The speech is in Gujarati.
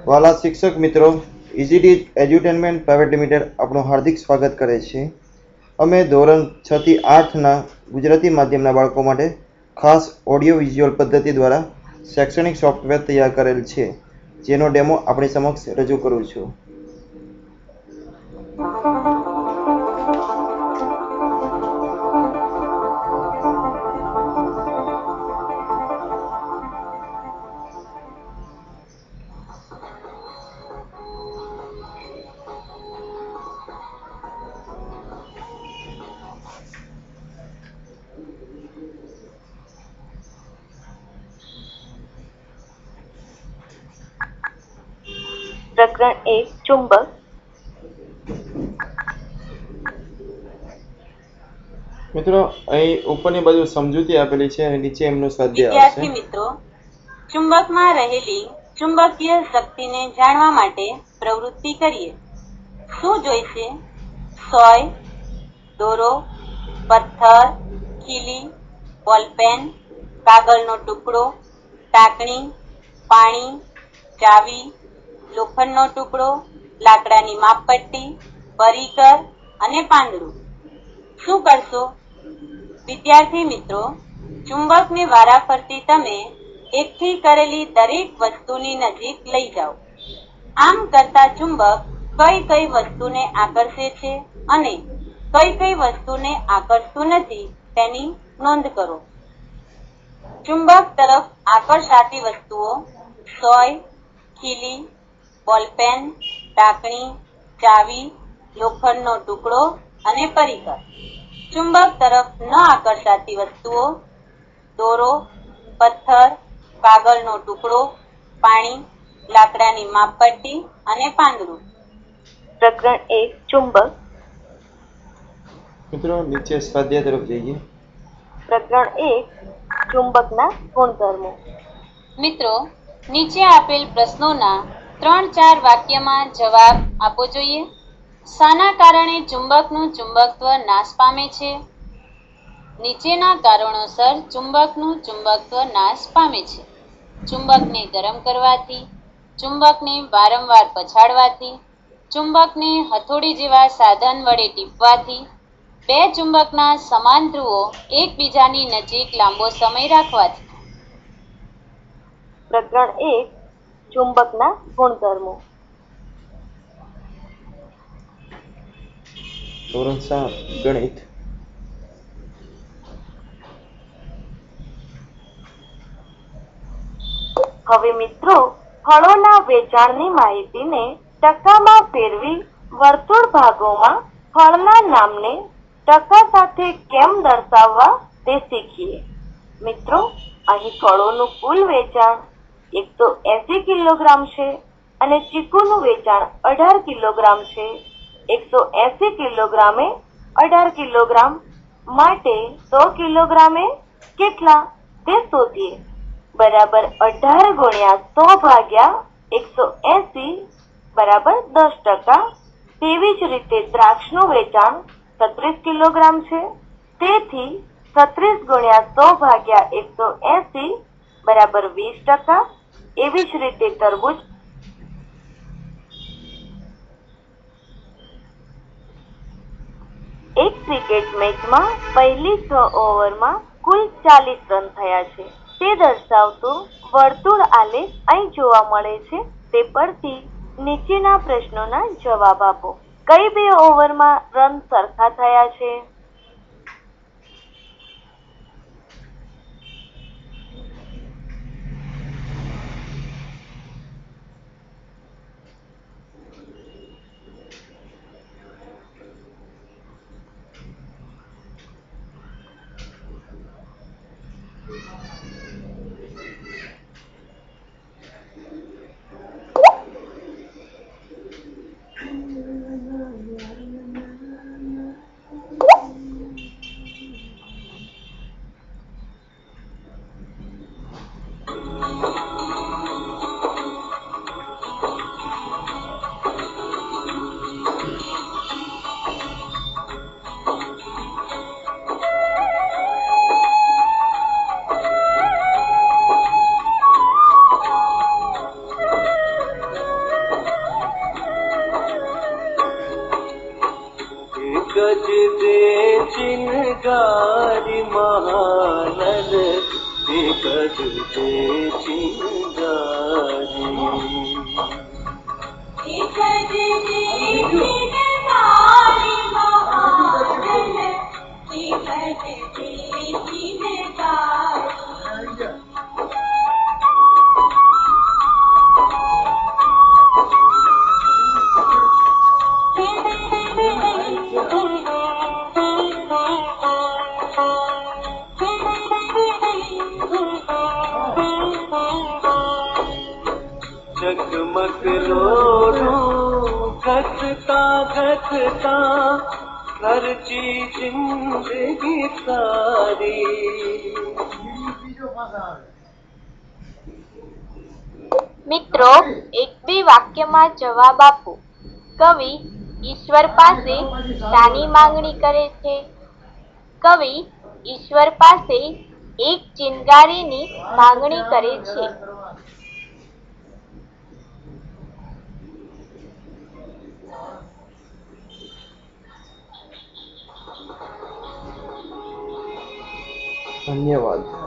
वाला शिक्षक मित्रों, इजीटीज एज्युटेनमेंट प्राइवेट लिमिटेड आपणो हार्दिक स्वागत करे छे। अमे धोरण 6 થી 8 गुजराती माध्यमना बाळको माटे खास ऑडियो विज्युअल पद्धति द्वारा शैक्षणिक सॉफ्टवेर तैयार करेल छे, जेनो डेमो आपणी समक्ष रजू करूं छुं। प्रकरण 1 चुंबक। मित्रों, અહીં ઉપરની બાજુ સમજૂતી આપેલી છે અને નીચે એમનો સ્વાધ્યાય આવશે। વિદ્યાર્થી મિત્રો, ચુંબકમાં રહેલી ચુંબકીય શક્તિને જાણવા માટે પ્રવૃત્તિ કરીએ। શું જોઈશે? સોય, દોરો, પથ્થર, ખીલી, બોલપેન, કાગળનો ટુકડો, ટાંકણી, પાણી, ચાવી, લોખંડનો ટુકડો, લાકડાની માપપટ્ટી, પરિકર અને પાંદડું। શું કરશો? વિદ્યાર્થી મિત્રો, ચુંબકને વારાફરતી તમે એકઠી કરેલી દરેક વસ્તુની નજીક લઈ જાઓ। આમ કરતા ચુંબક કઈ કઈ વસ્તુને આકર્ષે છે અને કઈ કઈ વસ્તુને આકર્ષતું નથી તેની નોંધ કરો। ચુંબક તરફ આકર્ષાતી વસ્તુઓ સોય, ખીલી, બોલપેન, ટાંકણી, ચાવી, લોખંડનો ટુકડો અને પરિકર। ચુંબક તરફ ન આકર્ષાતી વસ્તુઓ દોરો, પથ્થર, કાગળનો ટુકડો, પાણી, લાકડાની માપપટ્ટી અને પાંદડું। प्रकरण 1 चुंबक। मित्रों, नीचे स्वाध्याय तरफ जइए। प्रकरण 1 चुंबकना गुणधर्मो। મિત્રો, નીચે આપેલ પ્રશ્નોના 3-4 વાક્યમાં જવાબ આપવો જોઈએ। શાના કારણે ચુંબકનું ચુંબકત્વ નાશ પામે છે? નીચેના કારણોસર ચુંબકનું ચુંબકત્વ નાશ પામે છે। ચુંબકને ગરમ કરવાથી, ચુંબકને વારંવાર પછાડવાથી, ચુંબકને હથોડી જેવા સાધન વડે ટીપવાથી, બે ચુંબકના સમાન ધ્રુવો એકબીજાની નજીક લાંબો સમય રાખવાથી। प्रकरण 1 चुंबकना गुणधर्मो। ધોરણ 7 ગણિત। હવે મિત્રો, ફળોના વેચાણની માહિતીને ટકામાં ફેરવી વર્તુળ ભાગોમાં ફળના નામને ટકા સાથે કેમ દર્શાવવા તે શીખીએ। મિત્રો, અહીં ફળોનું કુલ વેચાણ 180 કિલોગ્રામ છે અને ચીકુનું વેચાણ 18 કિલોગ્રામ છે। 180 કિલોગ્રામે 18 કિલોગ્રામ માટે 100 કિલોગ્રામે કેટલા તે શોધીએ। बराबर 18 गुणिया 100 भाग्या 180 बराबर 10%। तेवी ज रीते द्राक्षનું વેચાણ 36 કિલોગ્રામ છે, તેથી 36 ગુણ્યા 100 ભાગ્યા 180 બરાબર 20%। એવી જ રીતે તરબૂચ એક ક્રિકેટ મેચમાં પહેલી 6 ઓવરમાં કુલ 40 રન થયા છે તે દર્શાવતો વર્તુળ આલેખ અહીં જોવા મળે છે। તે પરથી નીચેના પ્રશ્નોના જવાબ આપો। કઈ 2 ઓવરમાં રન સરખા થયા છે? जगमग रोडों घटता घटता खर्ची जिंदगी सारी। મિત્રો, એક બે વાક્યમાં જવાબ આપો. કવિ ઈશ્વર પાસે શાની માંગણી કરે છે? કવિ ઈશ્વર પાસે એક ચિનગારીની માંગણી કરે છે. ધન્યવાદ.